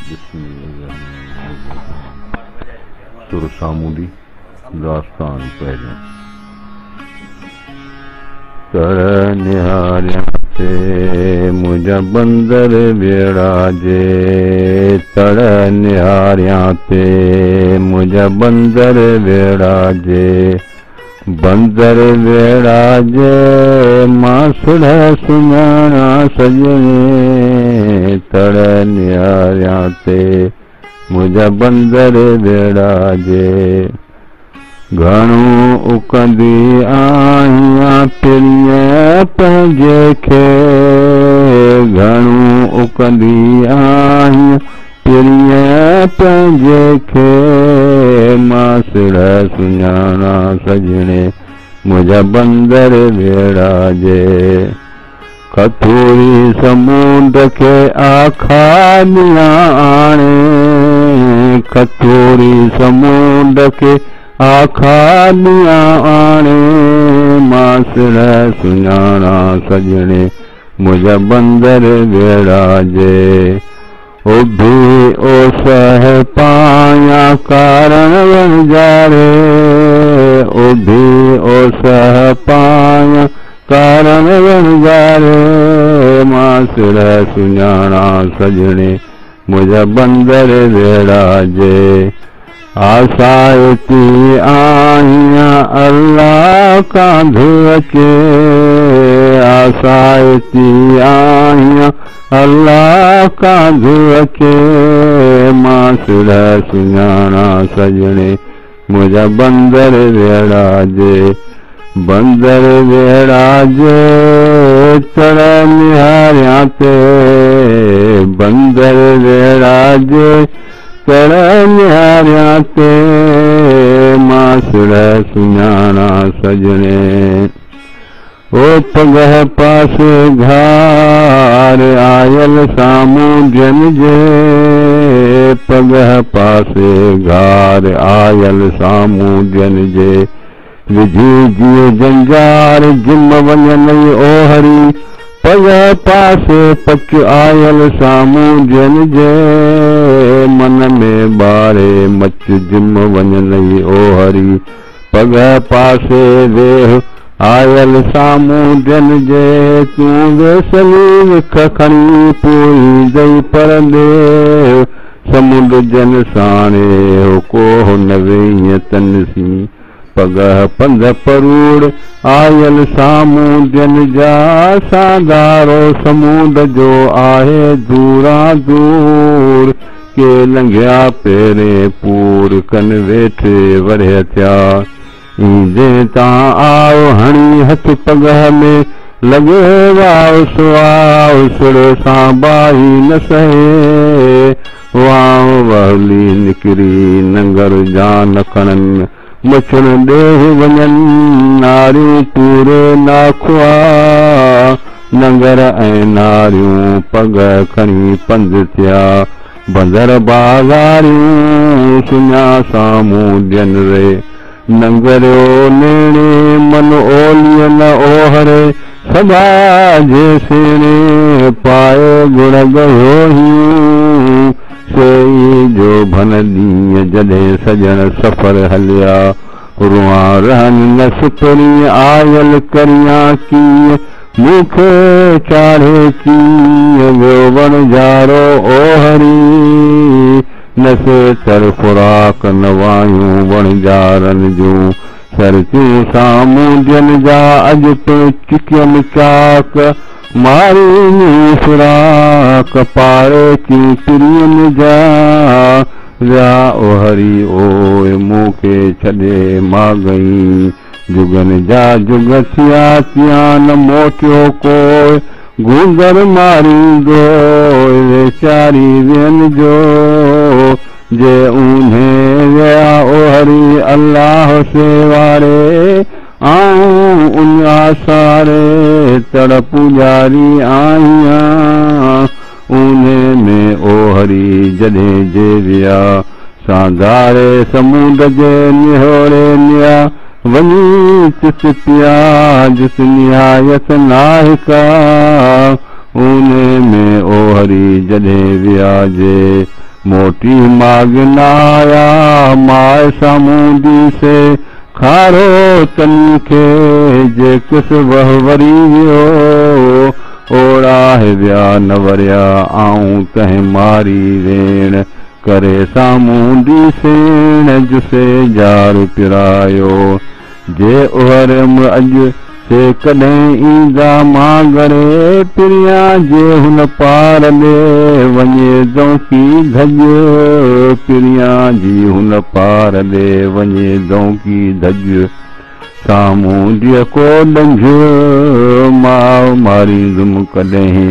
सुर सामूंडी दास्तान पहिरियों। तड़ निहारियां ते मुंहिंजा बंदर बेड़ा जे, तड़ निहारियां ते मुंहिंजा बंदर बेड़ा जे, बंदर बेड़ा जे मां सुढ़ सुञाणा सजणे, तड़ निहारियां ते मुंहिंजा बंदर बेड़ा जे, घणो उकंदी आहियां पिरीअ पंहिंजे खे, घणो उकंदी आहियां पिरीअ पंहिंजे खे, मां सिढ़ सुञाणा सजणे मुंहिंजा बंदर बेड़ा जे, कथूरी समुंड खे आखानियां आणे, कथूरी समुंड खे आखानियां आणे, मां सिढ़ सुञाणा सजणे मुंहिंजा बंदर बेड़ा जे, उभी ओसह पायां कारण वणजारे, उभी ओसह पायां कारण वणजारे, मां सिढ़ सुञाणा सजणे मुंहिंजा बंदर बेड़ा जे, आसाइती आहियां अल्लाह कांधो अचे, आसाइती आहियां अल्लाह कांधो अचे, मां सिढ़ सुञाणा सजणे मुंहिंजा बंदर बेड़ा जे, बंदर बेड़ा जे तड़ निहारियां ते, बंदर बेड़ा जे तड़ निहारियां ते, मां सिढ़ सुञाणा सजणे, ओ पगह पासे घार आयल साम्हूं जन जे, पगह पासे घार आयल साम्हूं जन जे, विझी जीअ जंजार जिम वञनि ओ हरी, पगह पासे पच आयल साम्हूं जन जे, मन में ॿारे मच जिम वञनि ओ हरी, पगह पासे वेह आयल साम्हूं जन जे, तूं वेसली विख खणी पूरी दई परंदे, समुंड जन साणे हो को न वेईं तनसी, पगह पंध परूड़ आयल साम्हूं जन जा, साधारो समुंड जो आहे दूरा दूर, के लंघिया पहिरें पूर कन वेठे वढ़िया थिया, ईंदे तां आओ हणी हथ पगह में लॻे वाओ सुवाओ, सुर सां बाही न सहे, वाह वहली निकिरी नंगर जान खणनि, मछण ॾेह वञनि नारियूं पूरे नाखुआ, नंगर ऐं नारियूं पग खणी पंधु थिया, बंदर बाज़ारियूं सुञा साम्हूं ॾियनि रे, नंगरियो नेणे मन ओलीअ न ओहरे, सदा जे सेणे पाए गुण गयो ही, सेई जो भन ॾींहं जॾहिं सजण सफ़र हलिया, रुआं रहनि न सुपरी आयल करियां कीअं, मूंखे चाढ़े कीअं वियो वणजारो ओ हरी, नसे तर खुराक नवायूं वणजारनि जूं, सरतियूं साम्हूं ॾियनि जा अॼु पिणु चिकियनि चाक, मारी फिराक पाड़े की पिरियनि जा, विया ओ हरी ओए मूंखे छॾे मां गई, जुगनि जा जुग थिया थिया न मोटियो कोई, गूंगर मारींदो वेचारी वियनि जो, जे ऊन्हे विया ओ हरी अल्लाह से वारे, आऊं उन आसारे तड़ पुजारी आहियां, ऊन्हे में ओ हरी जॾहिं जे विया, सांधारे समुंड जे निहोरे निया, वञी चिस पिया जिस निहायत नाहिका, उने में ओ हरी जॾहिं विया जे, मोटी मागनाया माए सामूंडी से खारो तन खे जे किस वहवरी वियो ओड़ाहे विया न वरिया आऊं तंहिं मारी वेण करे सामूंडी सेण जुसे जार पिरायो जे उहरम अॼु से कॾहिं ईंदा मां घरे पिरिया जे हुन पार ॾे वञे दौकी धज पिरिया जी हुन पार ॾे वञे दौकी धज सामूंडीअ को ॾंझ मां मारींदुमि कॾहिं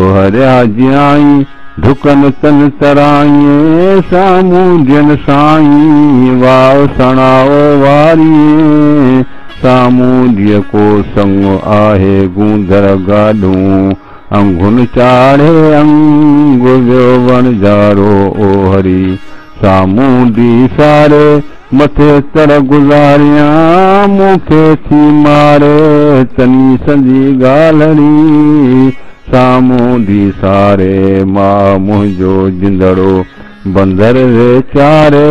ओहरिया जियाई ढुकनि तन तराईं सामूंडियनि साईं वाव सणाओ वारी सामूंडीअ को संग आहे गूंदर गाॾूं अंगुन चाढ़े अंग वियो वणजारो ओ हरी सामूंडी सारे मथे तर गुज़ारियां मूंखे थी मारे तनी संजी ॻाल्हड़ी सामूंडी सारे मां मुंहिंजो जिंदड़ो बंदर चारे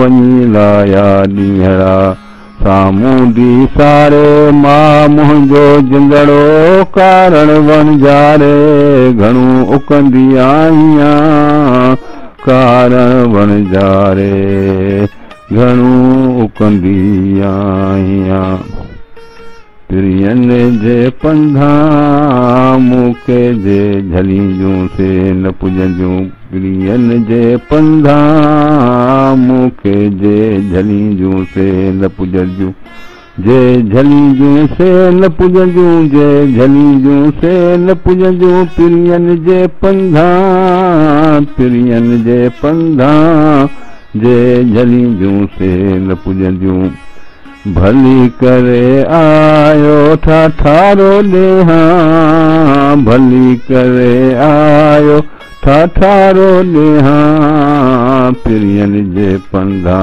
वञी लाया ॾींहड़ा सामूंडी सारे मां मुंहिंजो जिंदड़ो कारण वणजारे घणो उकंदी आहियां कारण वणजारे घणो उकंदी आहियां पिरियनि जे पंधा मूंखे जे झलींदियूं से न पुॼंदियूं पिरियनि जे पंधा मूंखे जे झलींदियूं से न पुॼंदियूं जे झलींदियूं से न पुॼंदियूं जे झलींदियूं से न पुॼंदियूं पिरियनि जे पंधा पिरियनि जे पंधा जे झलींदियूं से न पुॼंदियूं भली करे आयो ठाठारो ॾेहा भली करे आयो ठाठारो ॾेहा पिरियनि जे पंधा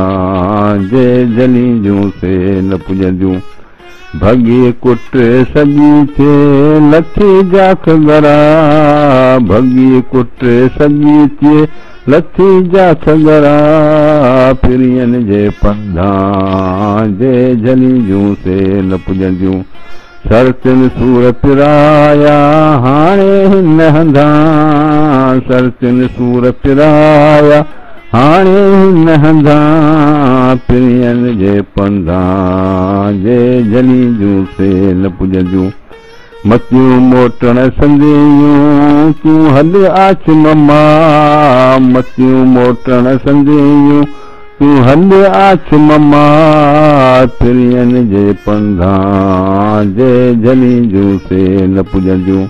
जे झलींदियूं से न पुॼंदियूं भॻी कुट सॼी थे लथी जाख गरा भॻी कुट सॼी थे लथी जाख गरा पिरियनि जे पंधा जे झलींदियूं से न पुॼंदियूं सरतिन सूर पिराया हाणे हिन हंधा सरतिन सूर पिराया हाणे हिन हंधा पिरियनि जे पंधा जे झलींदियूं से न पुॼंदियूं मतियूं मोटण संदियूं तूं हल आच ममा मतियूं मोटण संदियूं तूं हल आच ममा पिरियनि जे पंधा जे झलींदियूं से न पुॼंदियूं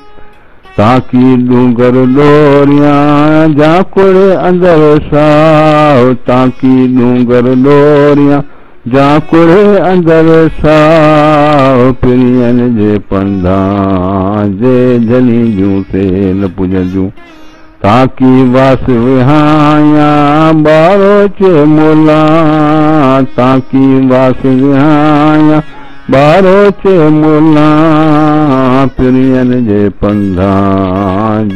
ताकी डूंगर ॾोरियां जाकुड़ अंदर साओ ताकी डूंगर ॾोरियां जाकुड़ अंदर साओ पिरियनि जे पंधा जे झलींदियूं से न पुॼंदियूं ताकी वास विहाया ॿारो चे मोला ताकी वास विहाया ॿारो चे मोला पिरियनि जे पंधा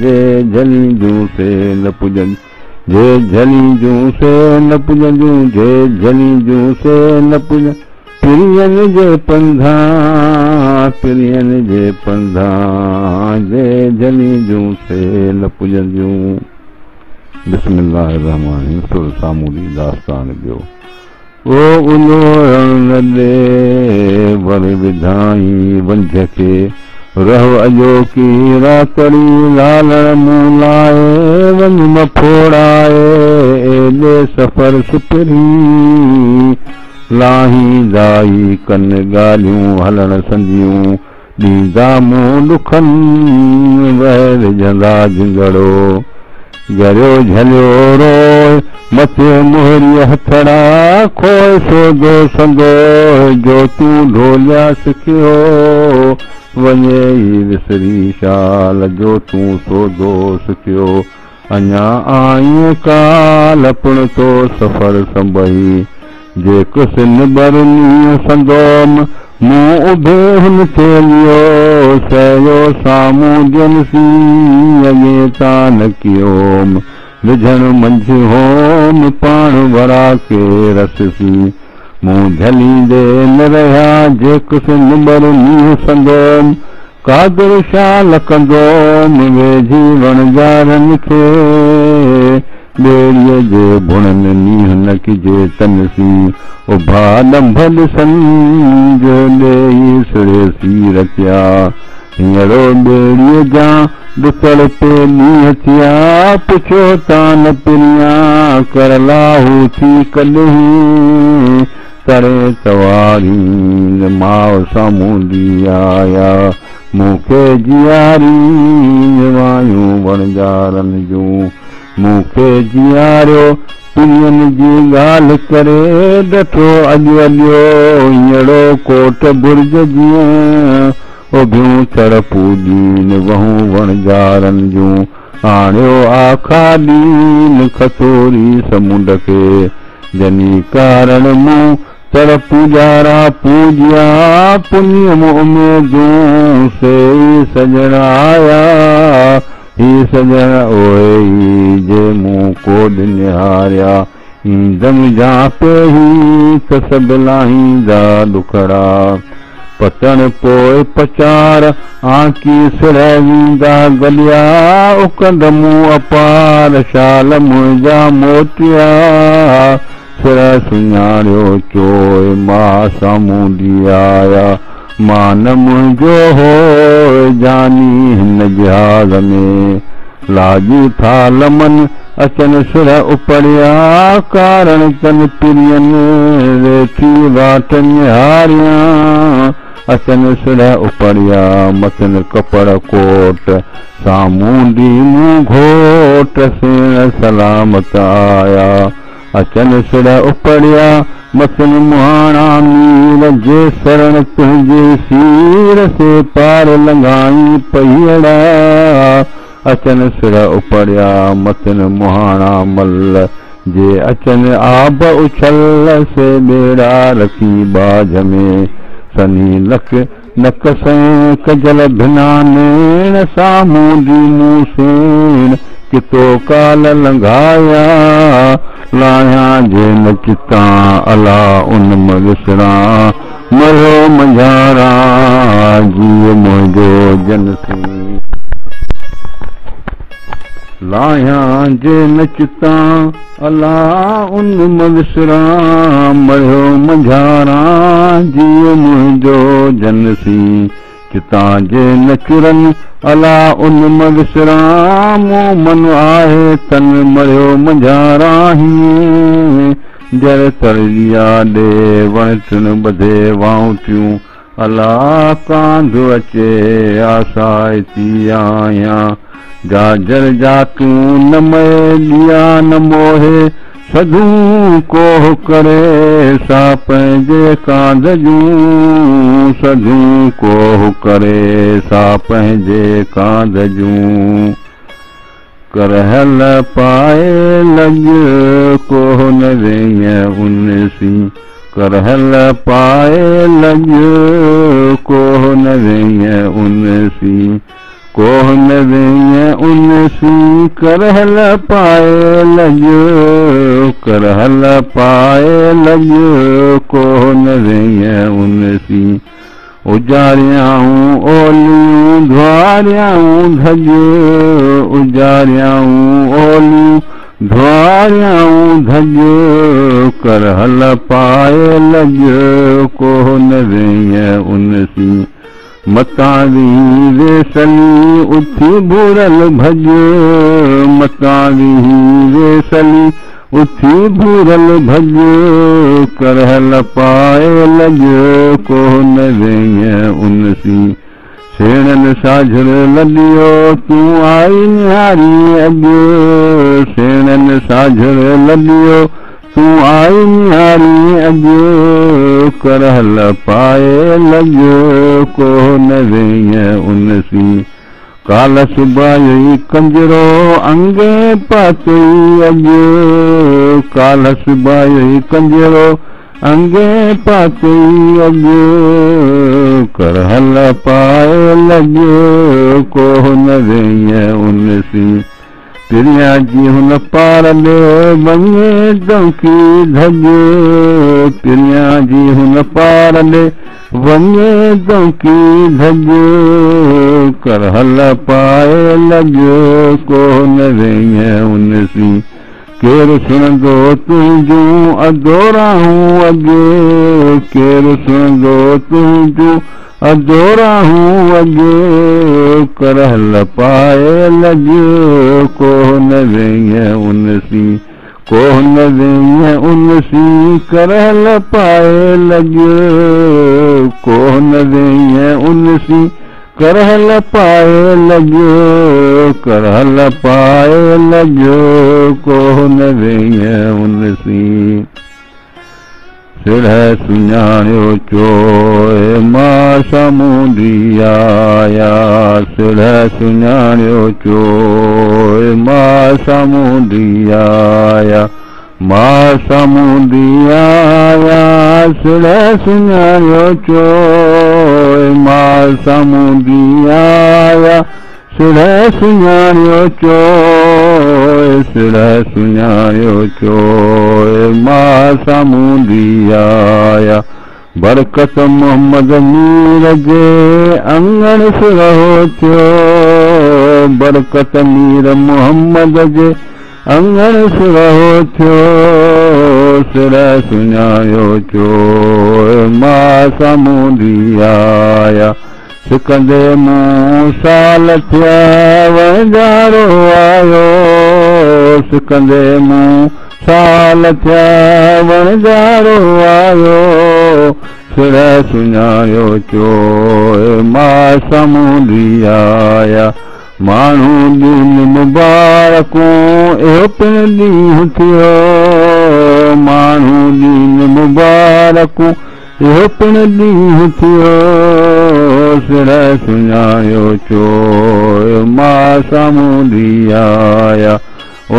जे झलींदियूं से न पुॼंदियूं जे झलींदियूं से न पुॼंदियूं जे झलींदियूं से न पुॼ पिरियनि जे पंधा पिरियनि जे पंधा जे झलींदियूं से न पुॼंदियूं बिस्मिल्लाहिर्रहमानिर्रहीम सुर सामूंडी दास्तान ॿियो ओ उलोरण न ॾे वर विधाई वंझ खे रहो अॼोकी रातड़ी लालण मूं लाए वञ मफोड़ाए एॾे सफ़र सुपरी लाही दाई कन ॻाल्हियूं हलण संदियूं ॾींदा मूं ॾुखनि वहर जंदा जिंदड़ो गरियो झलियो रोए मथे मोहरी हथड़ा खोए सोदो संदो जो तूं ढोलिया सिखियो वञे ई विसरी शाल जो तूं सोदो सिखियो अञा आईं काल पुण तो सफ़र संभई जे कुसिन बरनी संदोम मूं उभे हुन थे लियो सयो साम्हूं जनसी अॻे तान कियोम विझण मंझि होम पाण वरा के रससी मूं झलींदे न रहिया जेकुस नुंबर मींहुं संदोम कादर शाल कंदोम वेझी वणजारनि खे ॿेड़ीअ जे बुणनि मींहुं न किजे तनसी उभा ॾंभ ॾिसनि जो ॾेई सिड़ेसी रखिया हींअरो ॿेड़ीअ जा ॾुसड़ पे मींहं थिया पुछो तां न पिनिया कर लाहू थी कॾहिं तरे तवारी माउ सामूंडी आया मूंखे जियारी वायूं वणजारनि जूं मूंखे जियारियो पिनियनि जी ॻाल्हि करे ॾठो अॼु अॼो हींअरो कोट बुर्ज जीअं उभियूं चढ़ पूॼीन वहूं वणजारनि जूं आणियो आखाॾीन खसोरी समुंड खे जनी कारण मूं चढ़ पूॼारा पूॼिया पुन्य उमेदूं से सजण आया ही सजण ओए जे मूं कोड निहारिया ईंदम जा पे ही त सभु लाहींदा ॾुखड़ा पतन पोइ पचार आंकी सिर वींदा गलिया उकंद मूं अपार शाल मुंहिंजा मोटिया सिर सुञाणियो चोए मां सामूंडी आया मान मुंहिंजो हो जानी हिन जहाज़ में लाॼी था लमन अचनि सिर उपड़िया कारण कनि पिरियनि रेठी वाट निहारियां अचनि सिर उपड़िया मथनि कपड़ कोट सामूंडी मूं घोट सेण सलामत आया अचनि सिर उपड़िया मथनि मुहाणा मीर जे शरण तुंहिंजे सीर से पार लंघाई पहियड़ा अचनि सिर उपड़िया मथनि मुहाणा मल जे अचनि आब उछल से ॿेड़ा रखी बाझ में सनी लख नक सें कजल भिना नेण सामूंडी मूं सेण कितो काल लंघाया लाया जे न चिता अला उन विसरा मरो मंझारा जीव मुंहिंजो जनसी लाया जे न चिता अला उन विसरा मरो मंझारा जीव मुंहिंजो जनसी चिता जे न चुरनि अला उन विसरा मूं मन आहे तन मरियो मंझारा हीअं जर तरिया ॾे वण टिण ॿधे वाऊं थियूं अला कांध अचे आसाइती आहियां जाजर जा तूं न मए ॾिया न मोहे सधूं कोह करे सा पंहिंजे कांध जूं सधूं कोह करे सा पंहिंजे कांध जूं करहल पाए लॻ कोह न वेय उनसी करहल पाए लॻ कोह न वेय उनसी कोह न वेय उनसी करहल पाए लॻ करहल पाए लॻ कोह न वेय उनसी उजारियाऊं ओलियूं धुआरियाऊं धज उजारियाऊं ओलियूं धुआरियाऊं धज करहल पाए लॻ कोह न वेय उनसी मतावी वेसली उथी भूरल भज मतावी वेसली उथी भूरल भज करहल पाए लॻ कोह न वेय उनसी सेणनि साझर लॾियो तूं आई निहारी अॼु सेणनि साझर लॾियो तूं आई निहारी अॼु करहल पाए लॻ कोह न वेय उनसी काल सुबाई कंजरो अंगे पातई अॼु काल सुबाई कंजरो अंगे पातई अॼु करहल पाए लॻ कोह न वेय उनसी पिरिया जी हुन पार ले वञे डंकी धज पिरिया जी हुन पार ले वञे डंकी धज कर हल पाए लॻ को न वेईं उन सी केरु सुणंदो तुंहिंजूं अदोराहूं अॻे केरु सुणंदो तुंहिंजूं अदोराहूं अॻे कर हल पाए लॻ को न वेईं उन सी को न वेईं उन सी कर हल पाए लॻ को न वेईं उन सी कर हल पाए लॻ कर हल पाए लॻ को न वेईं उन सी सिर सुञाणियो चोए मां सामूंडी आया सिर सुञाणियो चोए मां सामूंडी आया मां सामूंडी आया सिर सुञाणियो चोए मां सामूंडी आया सिर सुञाणियो चोए सिर सुञाणियो चोए मां सामूंडी आया बरकत मोहम्मद मीर जे अंगण सुरहो थियो बरकत मीर मोहम्मद जे अंगण सुरहो थियो सिर सुञाणियो चोए मां सामूंडी आया सिकंदे मूं साल थिया वंजारो आयो सिकंदे मूं साल थिया वंजारो आयो सिर सुञाणियो चोए मां सामूंडी आया माण्हू ॾींहं मुबारकूं इहो पिणु ॾींहुं थियो माण्हू ॾींहं मुबारकूं इहो पिणु ॾींहुं थियो सिर सुञाणियो चोए मां सामूंडी आया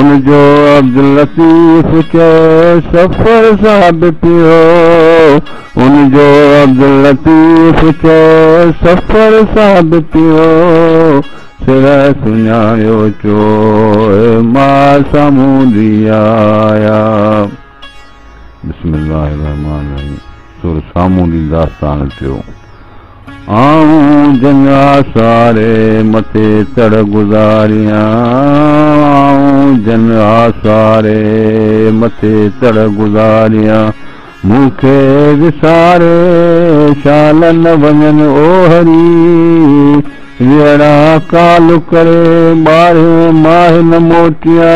उनजो अब्दुल लतीफ़ चए सफ़र साबित थियो उनजो अब्दुल लतीफ़ चए सफ़र साबित थियो सिर सुञाणियो चोए मां सामूंडी आया बिस्मिल्लाहिर्रहमानिर्रहीम सुर सामूंडी दास्तान थियो आऊं जन आसारे मथे तड़ गुज़ारियां आऊं जन आसारे मथे तड़ गुज़ारियां मूंखे विसारे शाल न वञनि ओ हरी वेड़ा काल करे ॿारे माह न मोटिया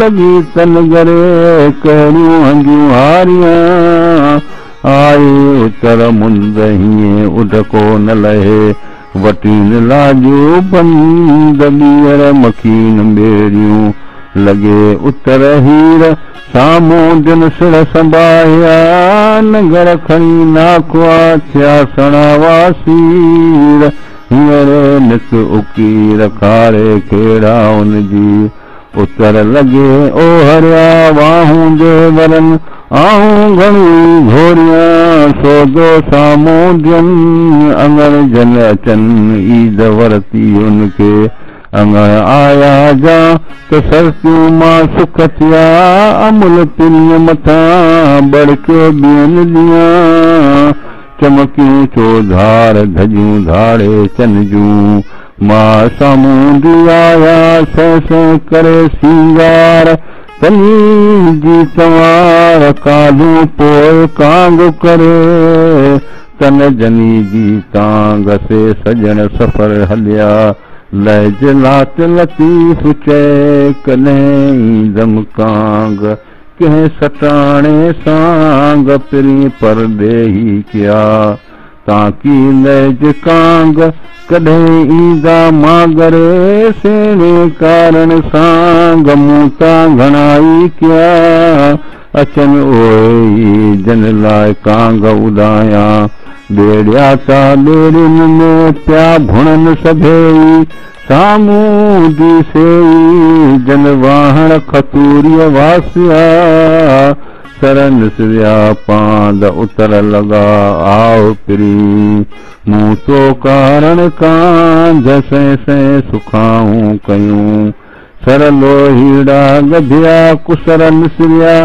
लॻी तन गरे कहिड़ियूं हंगियूं हारियां आए उतर मुंद हीअं उडको न लहे वटीन लाजू बंद ॿीहर मखीन ॿेड़ियूं लॻे उतर हीर साम्हूं दिन सिर संभाया नगर खणी नाखुआ थिया सणा वासीर हींअर नित उकीर खारे खेड़ा उनजी उतर लॻे ओ हरिया वाहूं जे वरनि आऊं घणी घोरियां सोदो साम्हूं ॾियनि अङण जन अचनि ईद वरती उनखे अङण आया जा त सरतियूं मां सुख थिया अमुल पिनीअ मथां बड़के ॿियनि ॾींहं चमकियूं चोधार धजियूं धाड़े चन जूं मां सामूंडी आया सह करे सींगार तनी जी तवार कालूं पोइ कांग करे तन जनी जी तांग से सजण सफ़र हलिया लहज लात लतीफ़ चए कॾहिं ईंदमि कांग कंहिं सटाणे सांग पिरी परदे ई कया ताकी लहज कांग कॾहिं ईंदा मागरे सेणे कारण सांग मूं तां घणाई कया अचनि ओए जन लाइ कांग उॾायां ॿेड़िया ता ॿेड़ियुनि में पिया भुणनि सभेई साम्हूं दिसेई जन वाहण खतूरीअ वासिया सर निसरिया पांद उतर लॻा आओ पिरी मूं तो कारण कांध से सुखाऊं कयूं सरलो हीड़ा गधिया कुसर निसरिया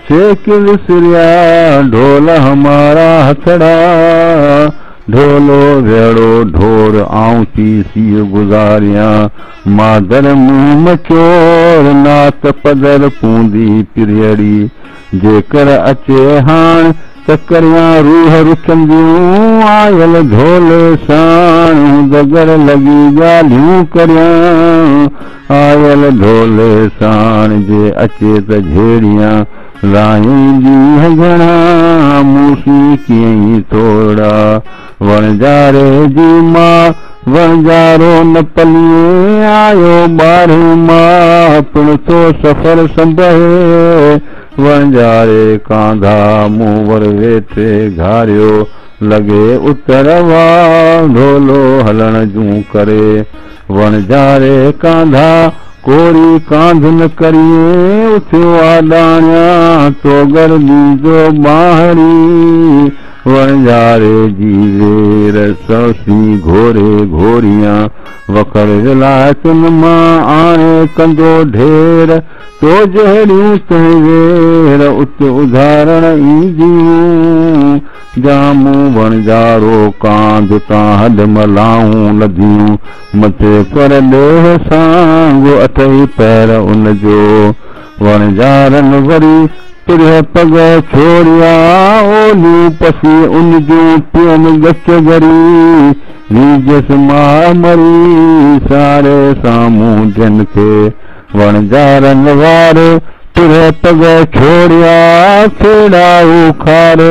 शेख विसरिया ढोल हमारा हथड़ा ढोलो भेड़ो ढोर आऊं सी गुजारिया मादर मुंह मचोर नात पदर पूंदी पिरियड़ी जेकर अचे हाण तकरिया रूह रुचंदियूं आयल ढोल साण दगर लगी ॻाल्हियूं करियां आयल ढोल साण जे अचे त झेड़ियां लाईंदी घणा मूसी कीअं थोड़ा वणजारे जी मां वणजारो न पलिए आयो ॿार मां पिण थो सफ़र संभे वणजारे कांधा मूं वर वेठे घारियो लॻे उतर वा ढोलो हलण जूं करे वणजारे कांधा कोरी कांध न करिए उथियो आॾाणिया तो गर्मी जो ॿाहिरी वणजारे जी वेर सौसी घोरे घोरियां वखर विलायतुन मां आणे कंदो ढेर तो जहिड़ियूं तंहिं वेर उत उधारण ईंदियूं जामू वणजारो कांध तां हॾ मलाऊं लधियूं मथे कर ॾेह सांग अठई पैर उनजो वणजारन वरी तुरह पग छोड़िया ओलियूं पसी उन जूं पियनि गच गरी नीजस मां मरी सारे साम्हूं जन खे वणजारन वारे तुरह पग छोड़िया खेड़ा उखारे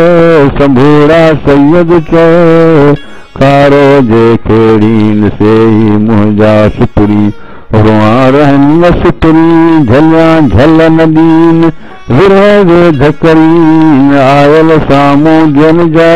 संभोड़ा सैयद चए खारो जे खेड़ीन से मुंहिंजा सुपरी रुआ रहन सुपरी झलिया झल नदीन विरह वेध करीन आयल साम्हूं जन जा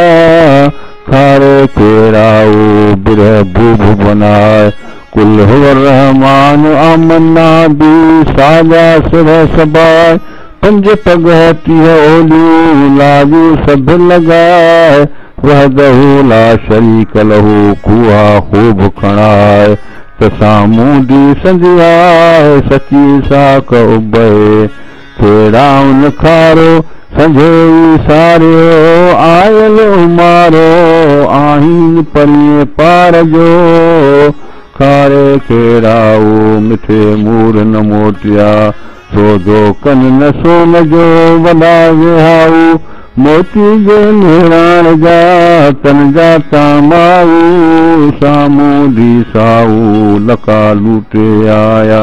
खारे खेड़ाओ बिरह भूभ बनाए कुल हुव रहमान आमन्ना बी साजा सिर सबाए पंज पग टीह ओलियूं लाजू सभ लगाए वहदहू ला शरीक लहू खूहा खूब खणाए त साम्हूं दी संधियाए सची साक उबे खेड़ाउन खारो संझेई सारियो आयल उमारो आहीन परीअ पार जो खारे खेड़ाओ मिठे मूर न मोटिया सोजो कन न सोन जो वॾा विहाऊ मोती जे निराण जा तन जा तामाऊ साम्हूं दी साऊ लका लूटे आया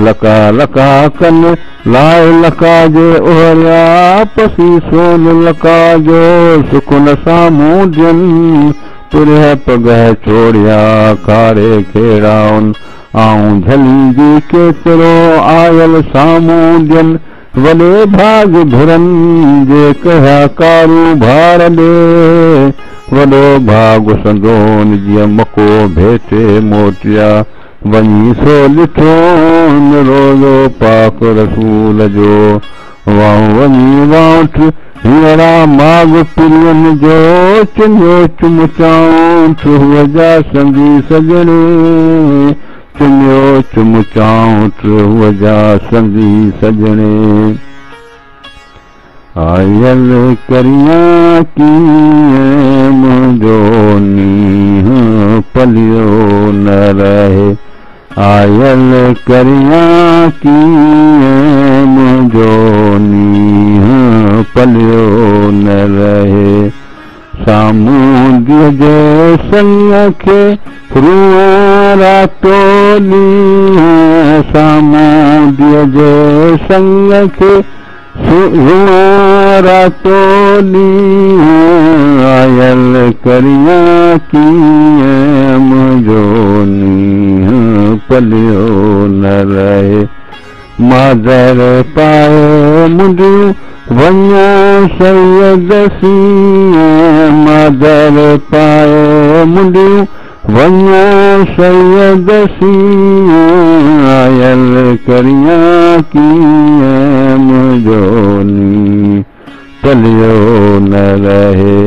लका लका कन लाए लका जे ओहरिया पसी सोन लका जो सुकुन साम्हूं जन तुरह पग छोड़िया खारे खेड़ाउन आऊं झलींदी केतिरो आयल साम्हूं जन वॾे भाग भुरन जे कया कारू भार ॾे वॾो भाग संदोन जीअं मको भेटे मोटिया वञी सो ॾिठो रोज़ो पाक रसूल जो वाऊं वञी वाउठ हींअरा माग पिरियन जो चुनियो चुमचाऊं ठुह जा संगी सजणे चुनियो चुमचाऊं ठुह जा संगी सजणे आयल करियां कीअं मुंहिंजो नींहुं पलियो न रहे आयल करियां कीअं मुंहिंजो नींहुं पलियो न रहे साम्हूं दीअ जे संग खे रूअ रातो ॾींहुं साम्हूं दीअ जे संग खे रातो ॾींहुं आयल करियां कीअं मुंहिंजो नींहुं पलियो न रहे मादर पाए मुंडियूं वञा सैयद सीअं मादर पाए मुंडियूं वञा सैयद सीअं आयल करियां कीअं मुंहिंजो नींहुं पलियो न रहे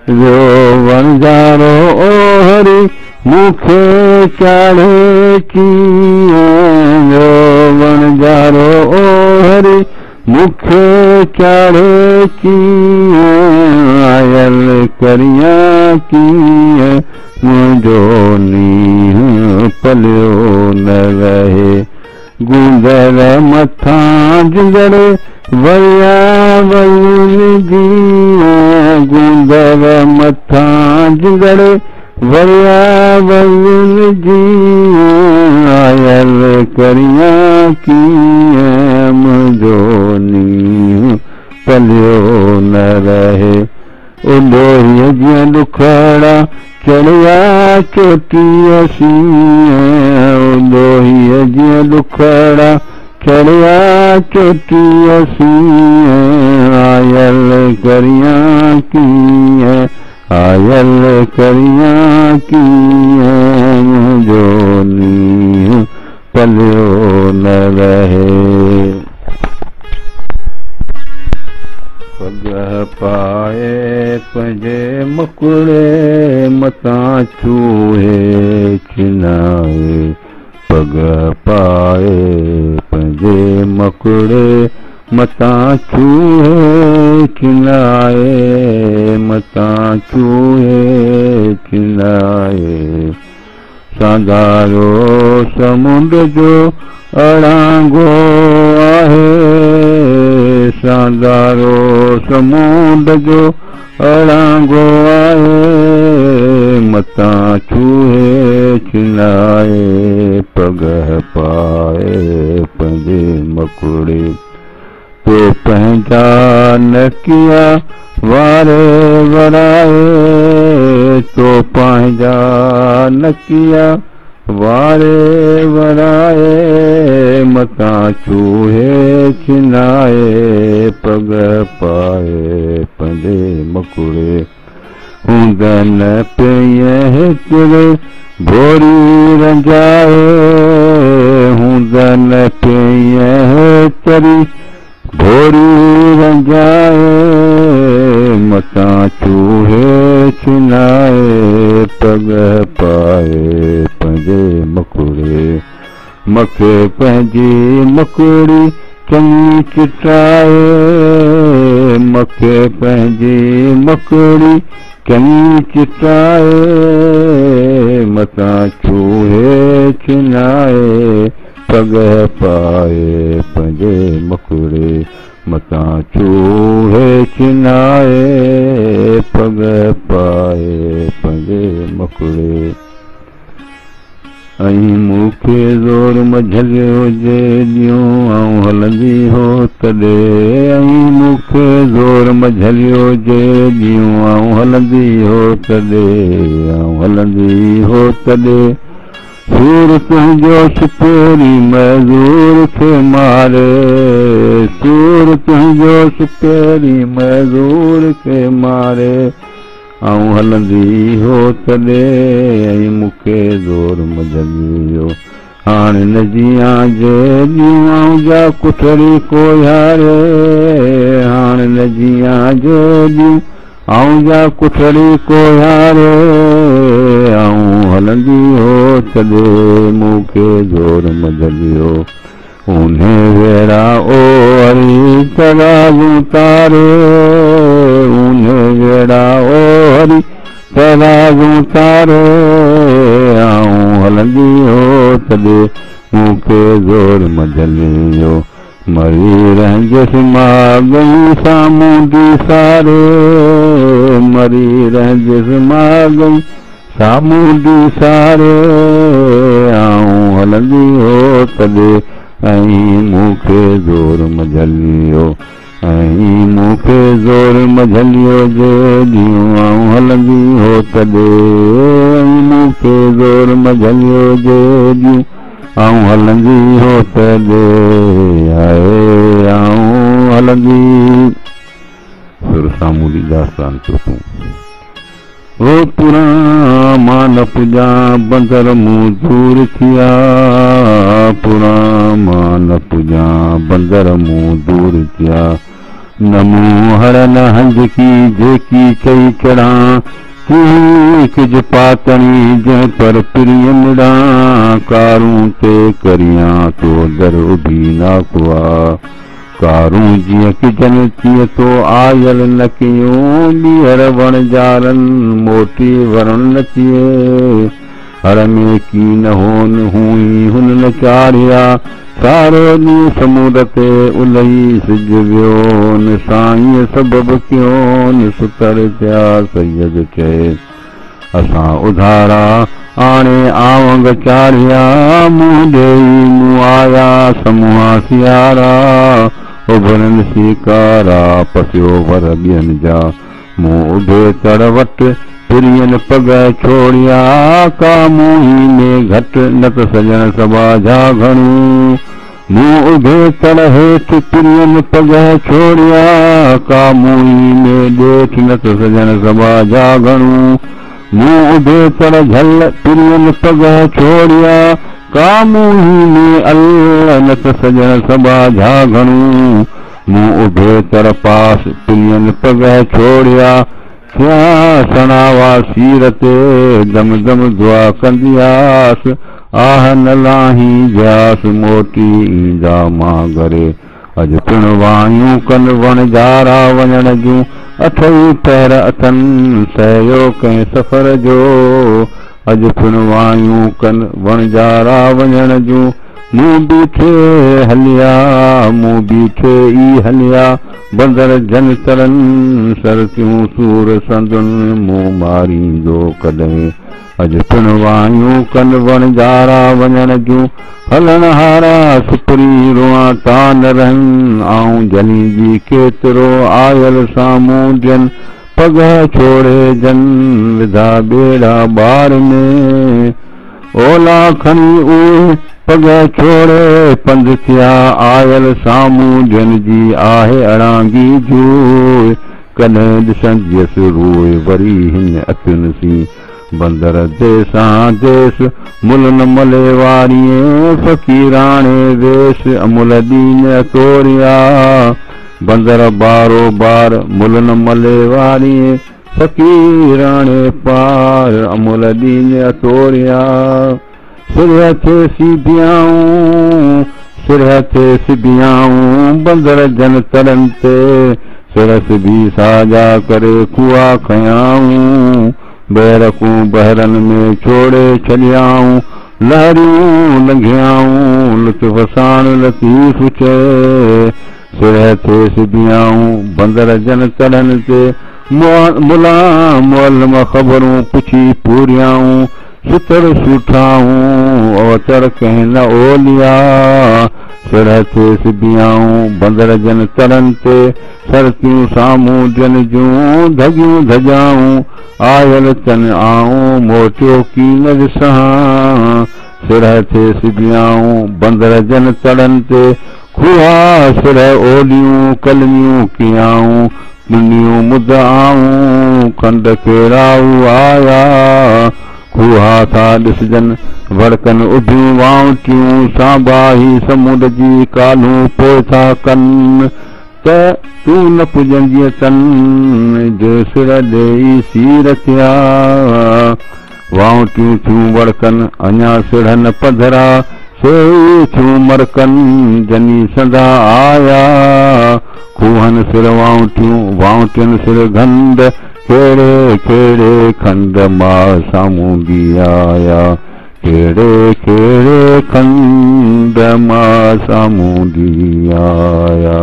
वियो वणजारो ओहरी मूंखे चाढ़े कीअं जो वणजारो ओ हरि मूंखे चाढ़े कीअं आयल करियां कीअं मुंहिंजो नींहुं पलियो न रहे गूंदर मथां जिंदड़ वया वयुनि जीअं गूंदर मथां जिंदड़ वया वयुनि जीअं आयल करियां कीअं मुंहिंजो नींहुं पलियो न रहे उॾोहीअ जीअं ॾुखड़ा चढ़िया चोटीअ सीअं उॾोहीअ जीअं ॾुखड़ा चढ़िया चोटीअ सीअं आयल करियां कीअं आयल करियां कीअं मुंहिंजो नींहुं पलियो न रहे पग पाए पंहिंजे मकुड़े मथां चूहे चिनाए पग पाए पंहिंजे मकुड़े मथां चूहे चिनाए मथां चूहे चिनाए सांधारो समुंड जो अड़ांगो आहे सांधारो समुंड जो अड़ांगो आहे मथां चूहे चिनाए पग पाए पंहिंजे मकुड़े तो पंहिंजा नकिया वारे वराए तो पंहिंजा नकिया वारे वराए मथां चूहे चिनाए पग पाए पंहिंजे मकुड़े हूंदन पेय हिकिड़े भोरी रंजाए हूंदन पेय हिकिड़ी भोरी रंजाए मथां चूहे चिनाए पग पाए पंहिंजे मकुड़े मूंखे पंहिंजी मकुड़ी चङी चिटाए मूंखे पंहिंजी मकुड़ी चङी चिटाए मथां चूहे चिनाए पग पाए पंहिंजे मकुड़े मथां चूहे चिनाए पग पाए पंहिंजे मकुड़े ऐं मूंखे ज़ोर मझलियो जे ॾियूं आऊं हलंदी हो तॾहिं ऐं मूंखे ज़ोर मझलियो जे ॾियूं आऊं हलंदी हो तॾहिं आऊं हलंदी हो तॾहिं सूर तुंहिंजो सुपेरी मज़ूर खे मारे सूर तुंहिंजो सुपेरी मज़ूर खे मारे आऊं हलंदी हो तॾहिं ऐं मूंखे ज़ोर मझलियो हाणे न जियां जे ॾियूं आऊं जा कुठड़ी कोयारे हाणे न जियां जे ॾियूं आऊं जा कुठड़ी कोयारे आऊं हलंदी हो तॾहिं मूंखे ज़ोर मझलियो ऊन्हे वेड़ा ओ हरी तराजूं तारे ऊन्हे वेड़ा ओ हरी तराजूं तारे आऊं हलंदी हो तॾहिं मूंखे ज़ोर मझलियो मरी रंजस मागई सामूंडी सारे मरी रंजस मागई सामूंडी सारे आऊं हलंदी हो तॾहिं ऐं मूंखे ज़ोर मझलियो ऐं मूंखे ज़ोर मझलियो जे ॾियूं आऊं हलंदी हो तॾहिं मूंखे ज़ोर मझलियो जे ॾियूं आऊं हलंदी हो तॾहिं आए आऊं हलंदी सुर सामूंडी दास्तान चोथों ओ पुरा मां न पुॼा बंदर मूं दूर थिया पुरा मां न पुॼा बंदर मूं दूर थिया न मूं हर न हंज की जेकी चई चढ़ा किज पातणी जंहिं पर प्रिय निड़ा कारूं ते करियां तो दर उभी नाकुआ कारूं जीअं किजन तीअं तो आयल न कयूं ॿीहर वणजारन मोटी वरण न थिए हर में की न होन हुई हुन न चाढ़िया सारो ॾींहुं समुंड ते उलही सिज वियोन साईं सबबु कयोन सुतर थिया सैयद चए असां उधारा आणे आवंग चाढ़िया मुंहुं ॾेई मूं आया समूहा सियारा उभरनि शिकारा पसियो वर ॿियनि जा मूं उभे तड़ वटि पिरियनि पग छोड़िया का मुंही में घटि न त सॼण सभा जा घणियूं मूं उभे तड़ हेठि पिरियनि पग छोड़िया का मुंही में ॾेठि न त सॼण सभा जा घणियूं मूं उभे तड़ झल पिरियनि पग छोड़िया का मुंही में अल न त सॼण सभा जा घणियूं मूं उभे तड़ पास पिरियनि पग छोड़िया थिया सणावा सीर ते दम दम दुआ कंदियास आह न लाही वियास मोटी ईंदा मां घरे अॼु पिण वायूं कन वणजारा वञण जूं अठई पैर अथनि सहयो कंहिं सफ़र जो अॼु पिण वायूं कन वणजारा वञण जूं मूं बीठे हलिया मूं बीठे ई हलिया बंदर जन तरन सरतियूं सूर संदुन मूं मारींदो कॾहिं अॼु पिण वायूं कन वणजारा वञण जूं हलण हारा सुपरी रुआ तान रहन आऊं जनी जी केतिरो आयल साम्हूं ॾियनि पग छोड़े जन विधा ॿेड़ा ॿार में ओला खणी उहे पग छोड़े पंध थिया आयल साम्हूं ॾियनि जी आहे अड़ांगी जूए कॾहिं ॾिसंदियसि रोए वरी हिन अखियुनि सी बंदर देसां देस मुल न मले वारीअ फ़क़ीराणे वेश अमुल दीन तोरिया बंदर बारो बार मुल न मले वारीअ फ़क़ीराणे पार अमुल दीन तोरिया सिर थे सिबियाऊं बंदर जन तरन ते सिर सिबी साजा करे खुआ खयाऊं बैरकूं बहरन में छोड़े छॾियाऊं लहरियूं लंघियाऊं लुत्फ़ साण लतीफ़ चए सिर थे सिबियाऊं बंदर जन तरन ते मुला मुअल्लम ख़बरूं पुछी पूरियाऊं सुतर सुठाऊं अवतर कंहिं न ओलिया सिर थे सिबियाऊं बंदर जन तरन ते सरतियूं साम्हूं ॾियनि जूं धगियूं धजाऊं आयल तन आऊं मोटियो की न ॾिसां सिर थे सिबियाऊं बंदर जन तड़न ते खुआ सिर ओलियूं कलमियूं कियाऊं मुनियूं मुद आऊं खंड केराऊ आया खुहा था ॾिसजनि वड़कन उभियूं वावटियूं सांबाही समुंड जी कालूं पोइ था कनि त तूं न पुॼंदीअ तन जो सिर ॾेई सीर थिया वावटियूं थियूं वड़कनि अञा सिर न पधरा सेई थियूं मरकनि जनी संदा आया खूहनि सिर वावटियुनि सिर घंड कहिड़े कहिड़े खंड मां साम्हूं बि आया कहिड़े कहिड़े खंड मां साम्हूं बि आया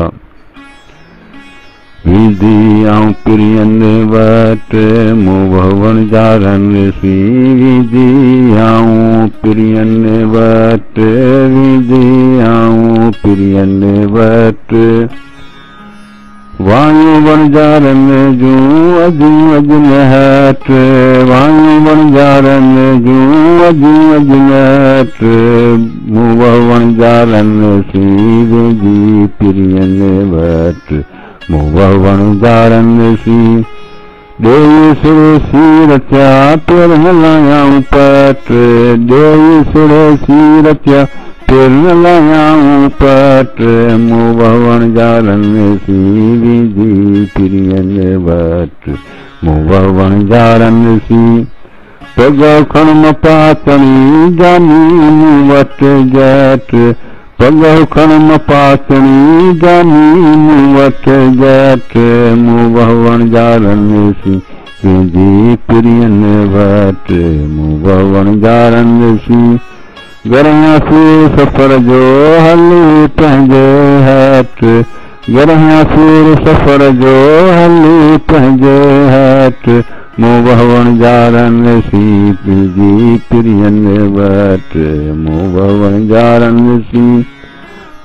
विधी आऊं पिरियनि वटि मूं वणजारनि सी विधी आऊं पिरियनि वटि विधी आऊं पिरियनि वटि वायूं वणजारनि जूं अजूं हटि वायूं वणजारनि जूं अजूं हटि मूं वणजारनि सी विधी पिरियनि वटि मूं वणजारनि सी ॾेई सिर सीर थिया पेर हलायाऊं पट ॾेई सिर सीर थिया पिर लायाऊं पट मूं भवन जारनि सी विझी पिरियन वट मूं भवन जारनि सी पग खण पातणी जानी मूं वट जट पग खण पातणी जानी मूं वट जट मूं भवन जारनि सी विझी पिरियन वट मूं भवन जारनि सी गरहियां सूर सफ़र जो हली पंहिंजे हट गरहियां सूर सफ़र जो हली पंहिंजे हट मूं भवन जारनि सी विझी पिरियन वट मूं भवन जारनि सी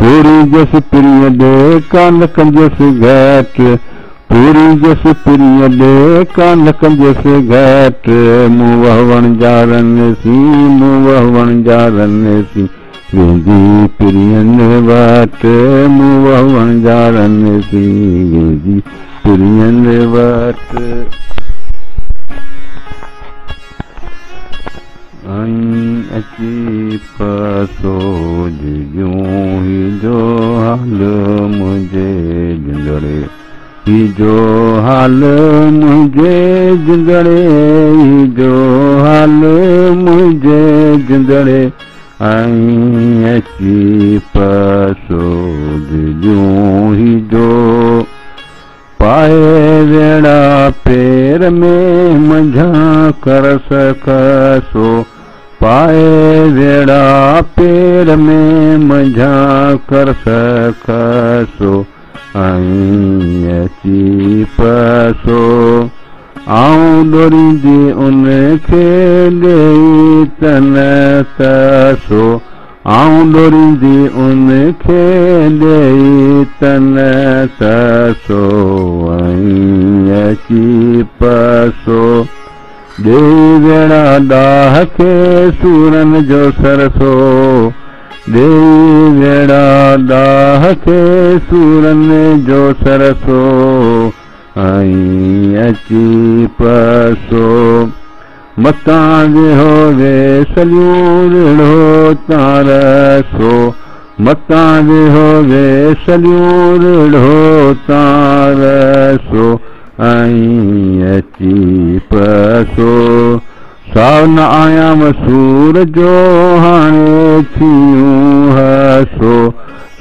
पूरी जस पिरीअ ॾे कान कंदसि घट पूरी जस पिरीअ ॾे कान कंदसि घट मूं भवन जारनि सी मूं भवन जारनि सी विझी पिरियन वट मूं भवन जारनि सी विझी पिरियन वट अची पसोज जूं ही जो हाल मुंहिंजे जिंदड़े ही जो हाल मुंहिंजे जिंदड़े ही जो हाल मुंहिंजे जिंदड़े अची पसोज जूं ही जो पाए वेड़ा पेर में मंझा कर सकसो पाए वेड़ा पेर में मंझा कर सकसो अची पसो आऊं डोरींदी उनखे ॾेई तन तसो आऊं डोरींदी उनखे ॾेई तन तसो अची पसो ॾेई वेड़ा ॾाह खे सूरनि जो सरसो ॾेई वेड़ा ॾाह खे सूरनि जो सरसो अची पसो मतां वेहो वेसलियूं रिढ़ो तारसो मतां वेहो वेसलियूं रिढ़ो तारसो अची पसो सावन आया मसूर जो हाणे थियूं हसो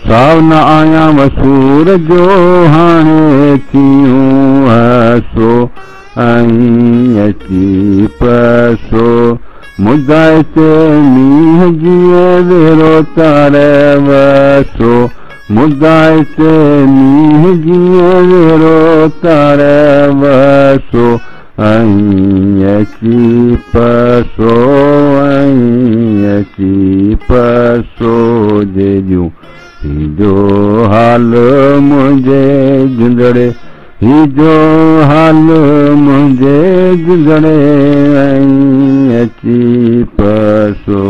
सावन आया मसूर जो हाणे थियूं हसो अची पसो मुदाए ते मींहं जीअं वेरो तार वसो मुदाए ते मींहं जीअं वेरो तार वसो अची पसो अची पसो जेजूं ही जो हाल मुंहिंजे जिंदड़े ही जो हाल मुंहिंजे जिंदड़े अची पसो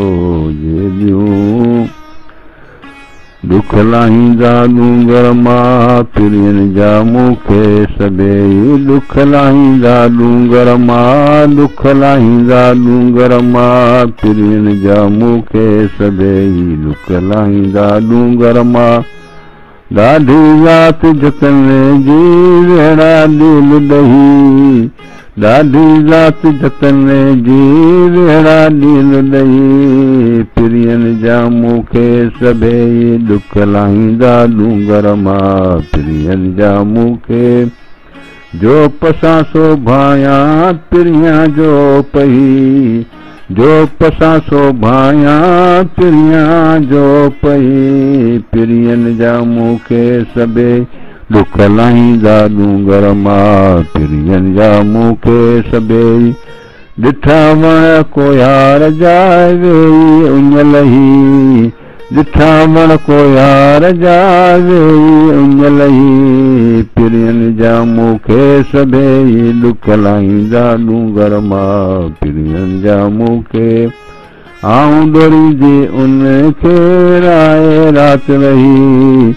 जेजूं दुख लाहींदा डूंगर मां पिरियन जा मूंखे सभई दुख लाहींदा डूंगर मां दुख लाहींदा डूंगर मां पिरियन जा मूंखे सभई दुख लाहींदा डूंगर मां ॾाढी ज़ात जतन जी वेड़ा दिल ॾही ॾाढी ज़ात जतन जी वेड़ा दिल ॾही पिरियन जा मूंखे सभई दुख लाहींदा डूंगर मां पिरियन जा मूंखे जो पसां सो भायां पिरियां जो पही जो पसां सो भायां पिरियां जो पही पिरियन जा मूंखे सभई दुख लाहींदा डूंगर मां पिरियन जा मूंखे सभई ॾिठा वण कोयार जा वेई उन लही ॾिठा वण कोयार जा वेई उन लही पिरियन जा मूंखे सभई दुख लाहींदा डूंगर मां पिरियन जा मूंखे आऊं डोरींदी उनखे राए राति रही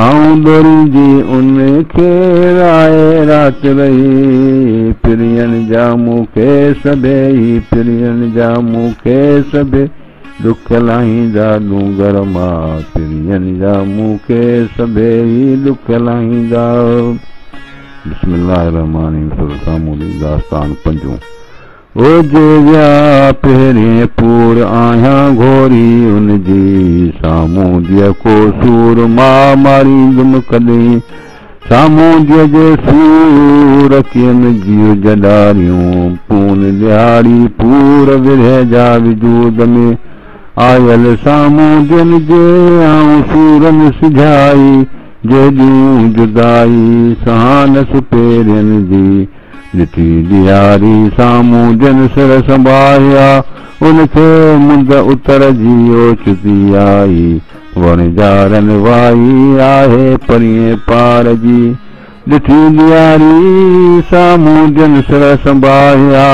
आऊं डोरींदी उनखे राए राति रही पिरियन जा मूंखे सभई पिरियन जा मूंखे सभई दुख लाहींदा डूंगर मां पिरियनि जा मूंखे सभेई दुख लाहींदा। बिस्मिल्लाहिर्रहमानिर्रहीम। सामूली दास्तान पंजो। ओ जे विया पहिरें पूर आहियां घोरी उनजी सामूंडीअ को सूर मां मारींदुमि कॾहिं सामूंडीअ जे सूर कियनि जियूं जॾारियूं पून ॾियारी पूर विरह जा विजूद में आयल सामूंडियुनि जे आऊं सूरनि सिझाई जेॾियूं जुदाई सहानस पेरियनि जी ॾिठी ॾियारी सामूंडियुनि सिर संभालिया उनखे मुंद उतर जी ओचिती आई वणजारनि वाई आहे परीअं पार जी ॾिठी ॾियारी सामूंडियुनि सिर संभालिया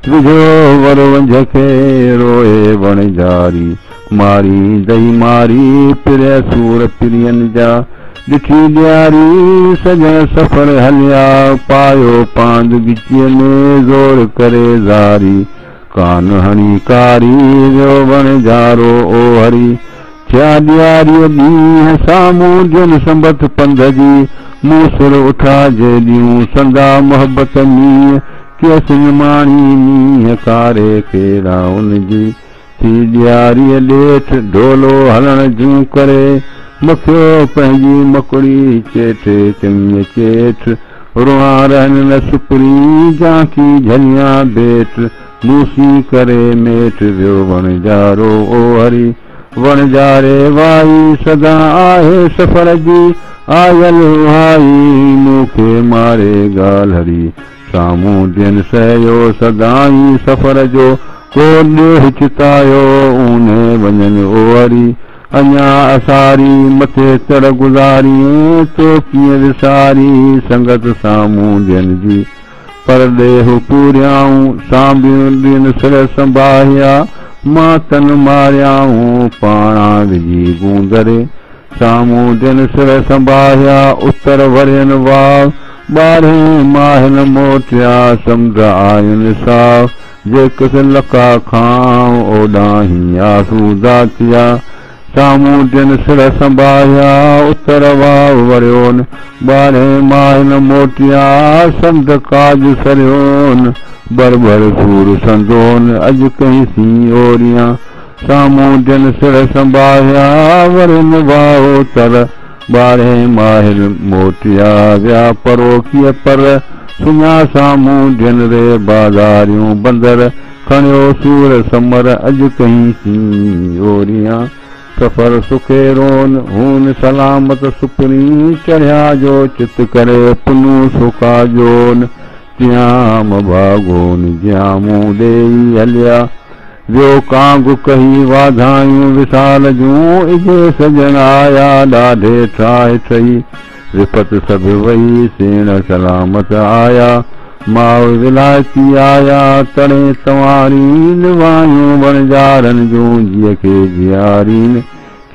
विझो वरवंझ खे रोए वणजारी मारी दही मारी पिरिय सूर पिरियनि जा ॾिठी ॾियारी सॼण सफ़र हलिया पायो पांद गिचीअ में ज़ोर करे ज़ारी कान हणी कारी वियो वणजारो ओ हरी थिया ॾियारीअ ॾींहं सामूंडियुनि संबत पंध जी मूसर उठा जेॾियूं संदा मोहबत मींहं केसि निमाणी मींहं कारे केरा उनजी थी ॾियारीअ ॾेठ ढोलो हलण जूं करे मखियो पंहिंजी मकुड़ी चेठे चङीअ चेठ रुआरनि न सुपरी झांकी झलियां बेठ मूसी करे मेठ वियो वणजारो ओ हरी वणजारे वाई सदा आहे सफ़र जी आयल भाई मूंखे मारे ॻाल्हि हरी सामूंडियुनि सहियो सदाई सफ़र जो को ॾेह चितायो ऊने वञनि ओ हरी अञा असारी मथे चढ़ गुज़ारी तो कीअं विसारी संगत सामूंडियुनि जी पर ॾेह पूरियाऊं साम्बियुनि सिर संभालिया मातन मारियाऊं पाणा विझी गूंदरे सामूंडियुनि सिर संभालिया उतर वरियनि वाव 12 माहिल मोटिया समुंड आयुनि साव जेकस लका खां ओॾाहीं आसूदा थिया सामूंडियुनि सिर संभालिया उतर वाव वरियोन 12 माहिल मोटिया संद काज सरियोन बरबर सूर संदोन अॼु कहीं सी ओरियां सामूंडियुनि सिर संभालिया वरिन वाव उतर 12 माहिल मोटिया विया परोकीअ पर सुञा सामूंडियुनि रे बाज़ारियूं बंदर खणियो सूर समर अॼु कहीं सी ओरियां सफ़र सुखेरोन हून सलामत सुपरी चढ़िया जो चित करे पुनू सुका जोन तियाम भागोन जियामूं ॾेई हलिया वियो कांग कही वाधायूं विसाल जूं इजे सजन आया ॾाढे ठाहे ठही विपत सभु वही सेण सलामत आया माउ विलायती आया तड़े तवारी निवायूं वणजारनि जूं जीअ खे जियारीन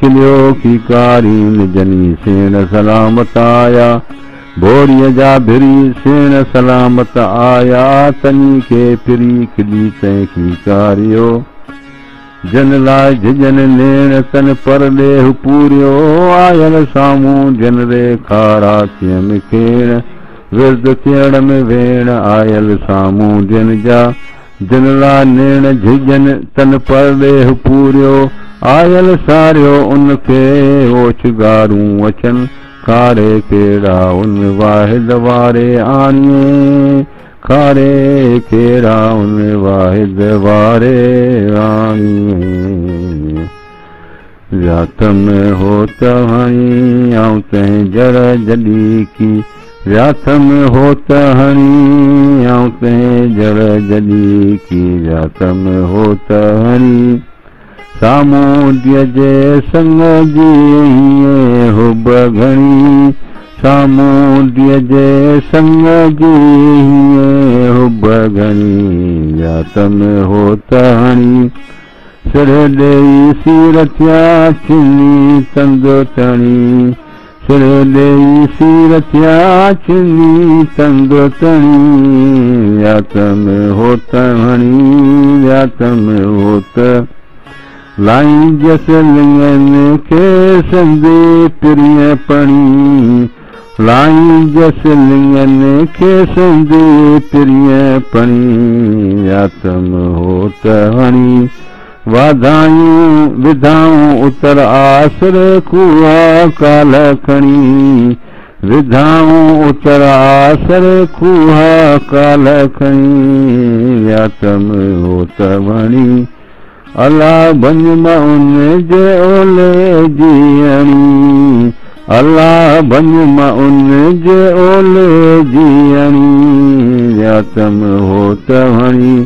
खिलियो खीकारीन जनी सेण सलामत आया भोरीअ जा भिरी सेण सलामत आया तनी खे फिरी खिली तंहिं खीकारियो जन लाइ झिझन नेण तन पर ॾेह पूरियो आयल सामूंडियुनि रे खारा थियम खेण विर्द थियण में भेण आयल सामूंडियुनि जा जन लाइ नेण झिझन तन पर ॾेह पूरियो आयल सारियो उनखे ओछगारूं अचनि खारे केड़ा उन वाहिद वारे आणिए खारे केड़ा उन वाहिद वारे आणिए रात में होत हणी आऊं तंहिं जड़ जॾी की रात में होत हणी आऊं तंहिं जड़ जॾी की रात में होत हणी सामूंडीअ जे संग जी हीअं हुब घणी सामूंडीअ जे संग जी हीअं हुब घणी रात में होत हणी सिर ॾेई सीर थिया चिनी तंद तणी सिर ॾेई सीर थिया चिनी तंद तणी रात में होत हणी रात में होत लाई जसलियन खे संदे प्रिय पणी, लाई जसलियन खे संदे प्रिय पणी, आत्म होत हणी वाधायूं विधाऊं उतर आसर खुआ काल खणी, विधाऊं उतर आसर खुआ काल खणी, आत्म होत वणी अल्लाह बन उन जे ओले जीअणी, अल्लाह बन उन जे ओले जीअणी, आत्म होत वणी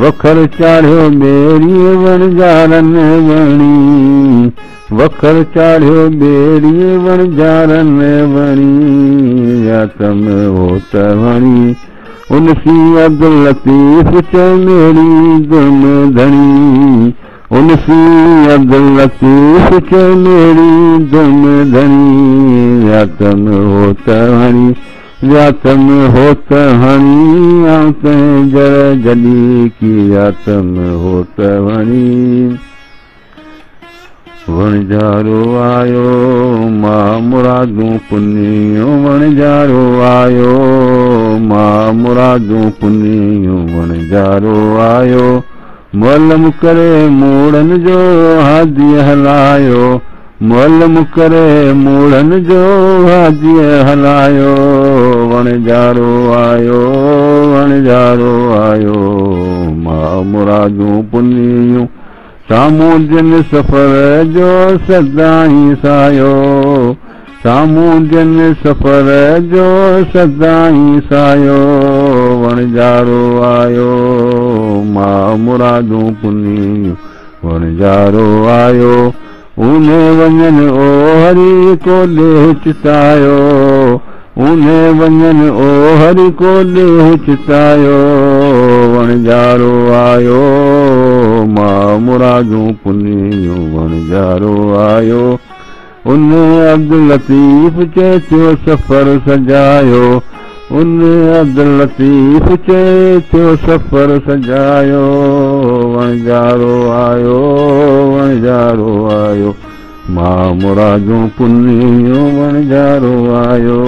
वखर चाढ़ियो बेड़ी वणजारन वणी, वखर चाढ़ियो बेड़ी वणजारन वणी, आत्म होत वणी उनसी अब्दुल लतीफ चमेड़ी गुम धणी, उनसी अब्दुल लतीफ चमेड़ी गुम धणी, आत्म होत वणी आत्म होत हणी आउं जर जॾी की, आत्म होत वणी वणजारो आयो मां मुरादूं पुनियूं, वणजारो आयो मां मुरादूं पुनियूं, वणजारो आयो मुअल्लम करे मूड़न जो हादी हलायो, मुअल्लम करे मूड़न जो हादी हलायो, वणजारो आयो वणजारो आयो मां मुरादूं पुनियूं, साम्हूं जिन सफ़र जो सदाईं सायो, साम्हूं जिन सफ़र जो सदाईं सायो, वणजारो आयो मां मुरादूं पुनियूं, वणजारो आयो उने वञन ओ हरि को ॾे चितायो, उने वञन ओ हरि को ॾे चितायो, वणजारो आयो मां मुरादूं पुनियूं, वणजारो आयो उन अब्दुल लतीफ चए थियो सफ़र सजायो, उन अब्दुल लतीफ चए थियो सफ़र सजायो, वणजारो आयो वणजारो आयो मां मुरादूं पुनियूं, वणजारो आयो।